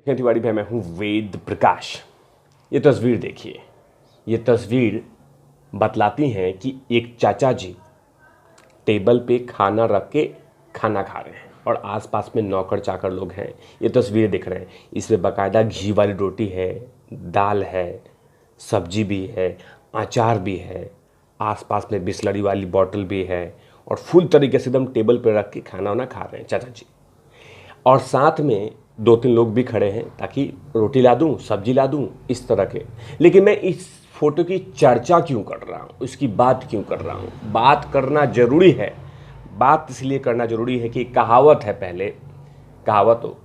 तिवारी भाई, मैं हूँ वेद प्रकाश। ये तस्वीर देखिए। ये तस्वीर बतलाती हैं कि एक चाचा जी टेबल पे खाना रख के खाना खा रहे हैं और आसपास में नौकर चाकर लोग हैं। ये तस्वीर दिख रहे हैं, इसमें बाकायदा घी वाली रोटी है, दाल है, सब्जी भी है, अचार भी है, आसपास में बिस्लरी वाली बोतल भी है और फुल तरीके से एकदम टेबल पे रख के खाना वाना खा रहे हैं चाचा जी। और साथ में 2-3 लोग भी खड़े हैं ताकि रोटी ला दूं, सब्जी ला दूं, इस तरह के। लेकिन मैं इस फोटो की चर्चा क्यों कर रहा हूं, इसकी बात क्यों कर रहा हूं? बात करना जरूरी है। बात इसलिए करना जरूरी है कि कहावत है, पहले कहावत हो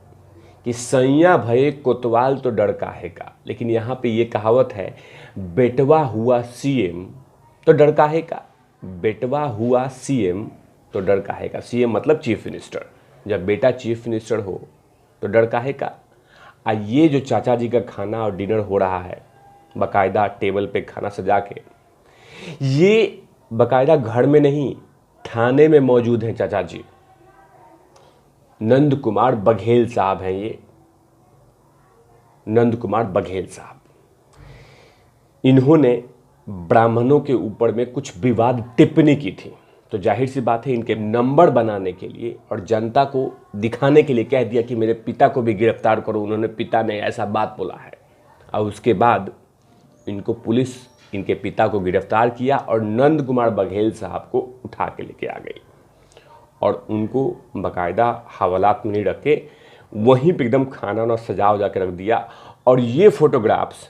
कि सैया भये कोतवाल तो डर काहे का, लेकिन यहाँ पे ये कहावत है बेटवा हुआ सीएम तो डर काहे का। बेटवा हुआ सीएम तो डर काहे का। सीएम मतलब चीफ मिनिस्टर। जब बेटा चीफ मिनिस्टर हो तो डर काहे का। ये जो चाचा जी का खाना और डिनर हो रहा है बाकायदा टेबल पे खाना सजा के, ये बाकायदा घर में नहीं थाने में मौजूद हैं चाचा जी। नंद कुमार बघेल साहब हैं ये, नंद कुमार बघेल साहब। इन्होंने ब्राह्मणों के ऊपर में कुछ विवाद टिप्पणी की थी, तो जाहिर सी बात है इनके नंबर बनाने के लिए और जनता को दिखाने के लिए कह दिया कि मेरे पिता को भी गिरफ्तार करो। उन्होंने पिता ने ऐसा बात बोला है और उसके बाद इनको पुलिस इनके पिता को गिरफ्तार किया और नंद कुमार बघेल साहब को उठा के लेके आ गई और उनको बाकायदा हवालात में नहीं रख के वहीं पे एकदम खाना ना सजा उजा के रख दिया। और ये फोटोग्राफ्स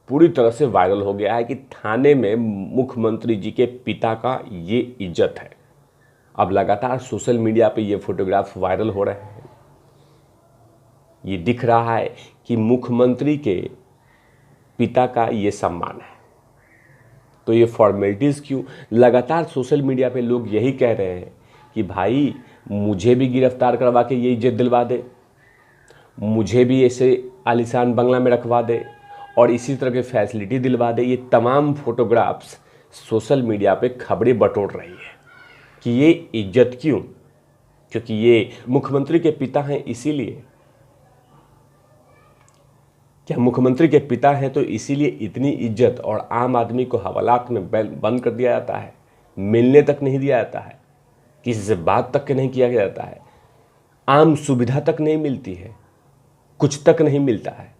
पूरी तरह से वायरल हो गया है कि थाने में मुख्यमंत्री जी के पिता का ये इज्जत है। अब लगातार सोशल मीडिया पे ये फोटोग्राफ वायरल हो रहे हैं। ये दिख रहा है कि मुख्यमंत्री के पिता का ये सम्मान है। तो ये फॉर्मेलिटीज़ क्यों? लगातार सोशल मीडिया पे लोग यही कह रहे हैं कि भाई मुझे भी गिरफ्तार करवा के ये इज्जत दिलवा दे, मुझे भी ऐसे आलीशान बंगला में रखवा दे और इसी तरह के फैसिलिटी दिलवा दे। ये तमाम फोटोग्राफ्स सोशल मीडिया पे खबरें बटोर रही है कि ये इज्जत क्यों? क्योंकि ये मुख्यमंत्री के पिता हैं इसीलिए। क्या मुख्यमंत्री के पिता हैं तो इसीलिए इतनी इज्जत और आम आदमी को हवालात में बंद कर दिया जाता है, मिलने तक नहीं दिया जाता है, किसी से बात तक नहीं किया जाता है, आम सुविधा तक नहीं मिलती है, कुछ तक नहीं मिलता है।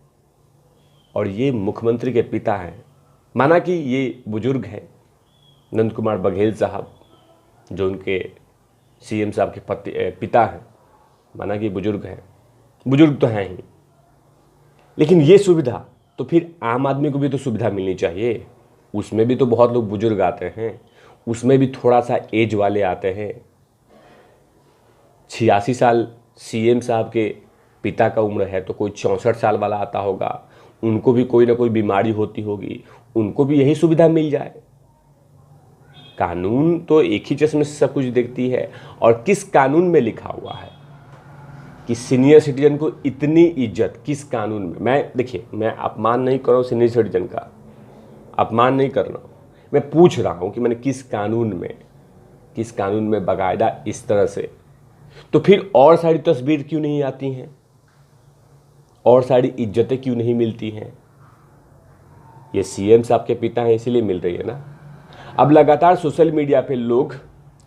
और ये मुख्यमंत्री के पिता हैं। माना कि ये बुजुर्ग हैं नंद कुमार बघेल साहब, जो उनके सीएम साहब के पिता हैं, माना कि बुजुर्ग हैं, बुजुर्ग तो हैं ही, लेकिन ये सुविधा तो फिर आम आदमी को भी तो सुविधा मिलनी चाहिए। उसमें भी तो बहुत लोग बुजुर्ग आते हैं, उसमें भी थोड़ा सा एज वाले आते हैं। 86 साल सीएम साहब के पिता का उम्र है तो कोई 64 साल वाला आता होगा, उनको भी कोई ना कोई बीमारी होती होगी, उनको भी यही सुविधा मिल जाए। कानून तो एक ही चश्मे से सब कुछ देखती है। और किस कानून में लिखा हुआ है कि सीनियर सिटीजन को इतनी इज्जत? किस कानून में? मैं देखिए, मैं अपमान नहीं कर रहा हूँ सीनियर सिटीजन का, अपमान नहीं कर रहा हूँ, मैं पूछ रहा हूँ कि मैंने किस कानून में बाकायदा इस तरह से। तो फिर और सारी तस्वीर क्यों नहीं आती हैं, और सारी इज्जतें क्यों नहीं मिलती हैं? ये सीएम साहब के पिता हैं इसीलिए मिल रही है ना। अब लगातार सोशल मीडिया पे लोग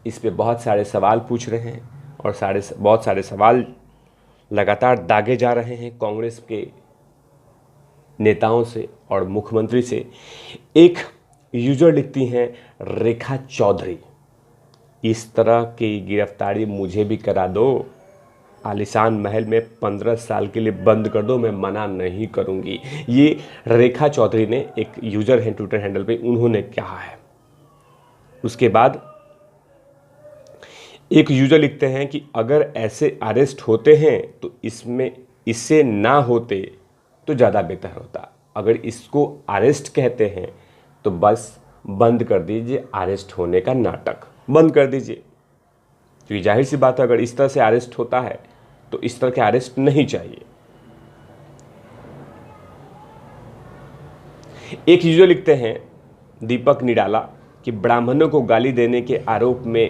इस पे बहुत सारे सवाल पूछ रहे हैं और बहुत सारे सवाल लगातार दागे जा रहे हैं कांग्रेस के नेताओं से और मुख्यमंत्री से। एक यूजर लिखती हैं रेखा चौधरी, इस तरह की गिरफ्तारी मुझे भी करा दो, आलीशान महल में 15 साल के लिए बंद कर दो, मैं मना नहीं करूंगी। ये रेखा चौधरी ने, एक यूजर है ट्विटर हैंडल पे, उन्होंने कहा है। उसके बाद एक यूजर लिखते हैं कि अगर ऐसे अरेस्ट होते हैं तो इससे ना होते तो ज़्यादा बेहतर होता। अगर इसको अरेस्ट कहते हैं तो बस बंद कर दीजिए, अरेस्ट होने का नाटक बंद कर दीजिए। क्योंकि जाहिर सी बात है, अगर इस तरह से अरेस्ट होता है तो इस तरह के अरेस्ट नहीं चाहिए। एक यूजर लिखते हैं दीपक निराला कि ब्राह्मणों को गाली देने के आरोप में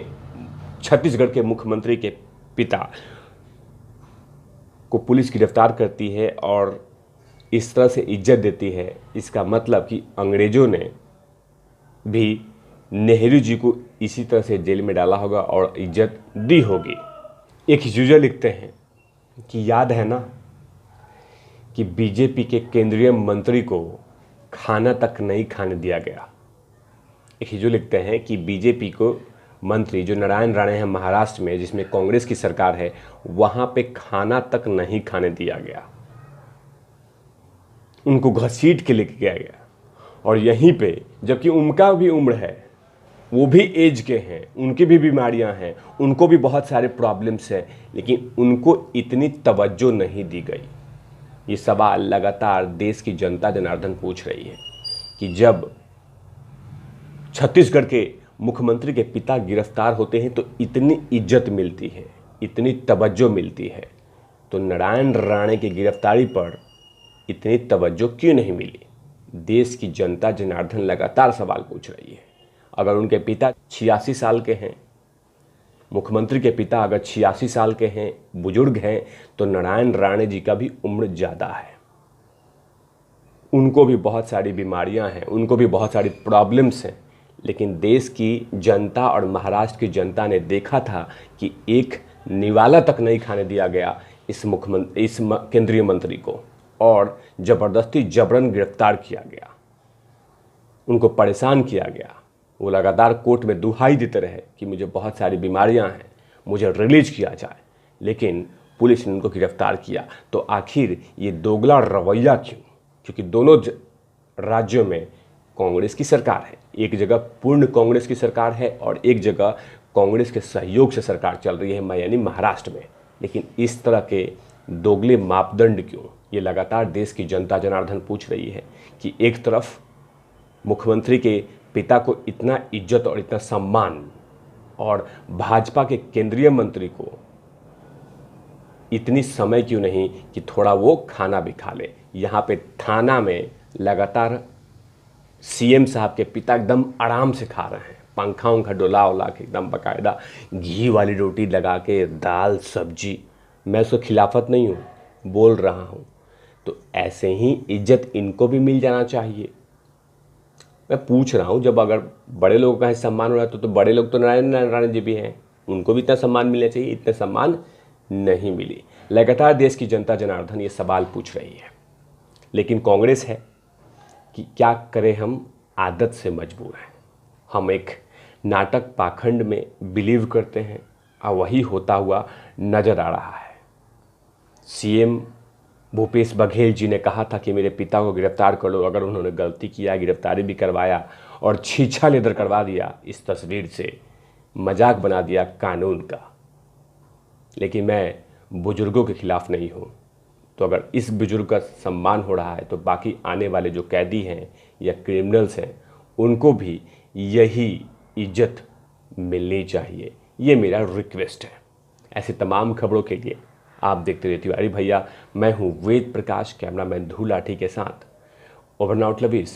छत्तीसगढ़ के मुख्यमंत्री के पिता को पुलिस गिरफ्तार करती है और इस तरह से इज्जत देती है, इसका मतलब कि अंग्रेज़ों ने भी नेहरू जी को इसी तरह से जेल में डाला होगा और इज्जत दी होगी। एक यूजर लिखते हैं कि याद है ना कि बीजेपी के केंद्रीय मंत्री को खाना तक नहीं खाने दिया गया। एक यूजर लिखते हैं कि बीजेपी को मंत्री जो नारायण राणे हैं महाराष्ट्र में, जिसमें कांग्रेस की सरकार है, वहाँ पे खाना तक नहीं खाने दिया गया, उनको घसीट के लेके गया गया। और यहीं पे जबकि उनका भी उम्र है, वो भी एज के हैं, उनकी भी बीमारियां हैं, उनको भी बहुत सारे प्रॉब्लम्स हैं, लेकिन उनको इतनी तवज्जो नहीं दी गई। ये सवाल लगातार देश की जनता जनार्दन पूछ रही है कि जब छत्तीसगढ़ के मुख्यमंत्री के पिता गिरफ्तार होते हैं तो इतनी इज्जत मिलती है, इतनी तवज्जो मिलती है, तो नारायण राणे की गिरफ्तारी पर इतनी तवज्जो क्यों नहीं मिली? देश की जनता जनार्दन लगातार सवाल पूछ रही है। अगर उनके पिता 86 साल के हैं, मुख्यमंत्री के पिता अगर 86 साल के हैं, बुजुर्ग हैं, तो नारायण राणे जी का भी उम्र ज़्यादा है, उनको भी बहुत सारी बीमारियां हैं, उनको भी बहुत सारी प्रॉब्लम्स हैं, लेकिन देश की जनता और महाराष्ट्र की जनता ने देखा था कि एक निवाला तक नहीं खाने दिया गया इस केंद्रीय मंत्री को, और ज़बरदस्ती जबरन गिरफ्तार किया गया, उनको परेशान किया गया। वो लगातार कोर्ट में दुहाई देते रहे कि मुझे बहुत सारी बीमारियां हैं, मुझे रिलीज किया जाए, लेकिन पुलिस ने उनको गिरफ्तार किया। तो आखिर ये दोगला रवैया क्यों? क्योंकि दोनों राज्यों में कांग्रेस की सरकार है, एक जगह पूर्ण कांग्रेस की सरकार है और एक जगह कांग्रेस के सहयोग से सरकार चल रही है, यानी महाराष्ट्र में। लेकिन इस तरह के दोगले मापदंड क्यों? ये लगातार देश की जनता जनार्दन पूछ रही है कि एक तरफ मुख्यमंत्री के पिता को इतना इज्जत और इतना सम्मान, और भाजपा के केंद्रीय मंत्री को इतनी समय क्यों नहीं कि थोड़ा वो खाना भी खा ले। यहाँ पे थाना में लगातार सीएम साहब के पिता एकदम आराम से खा रहे हैं, पंखा उंखा डोला उला के एकदम बाकायदा घी वाली रोटी लगा के, दाल सब्जी। मैं उसको खिलाफत नहीं हूँ, बोल रहा हूँ, तो ऐसे ही इज्जत इनको भी मिल जाना चाहिए। मैं पूछ रहा हूँ, जब अगर बड़े लोगों का सम्मान हो रहा है तो बड़े लोग तो नारायण राणे जी भी हैं, उनको भी इतना सम्मान मिलना चाहिए, इतना सम्मान नहीं मिली। लगातार देश की जनता जनार्दन ये सवाल पूछ रही है, लेकिन कांग्रेस है कि क्या करें, हम आदत से मजबूर हैं। हम एक नाटक पाखंड में बिलीव करते हैं और वही होता हुआ नजर आ रहा है। सीएम भूपेश बघेल जी ने कहा था कि मेरे पिता को गिरफ्तार कर लो, अगर उन्होंने गलती किया, गिरफ्तारी भी करवाया और छीछा लेदर करवा दिया, इस तस्वीर से मजाक बना दिया कानून का। लेकिन मैं बुजुर्गों के खिलाफ नहीं हूँ, तो अगर इस बुजुर्ग का सम्मान हो रहा है तो बाकी आने वाले जो कैदी हैं या क्रिमिनल्स हैं, उनको भी यही इज्जत मिलनी चाहिए। ये मेरा रिक्वेस्ट है। ऐसे तमाम खबरों के लिए आप देखते रहिए तिवारी भैया। मैं हूँ वेद प्रकाश, कैमरामैन ध्रुव लाठी के साथ। Over नाउट lovies.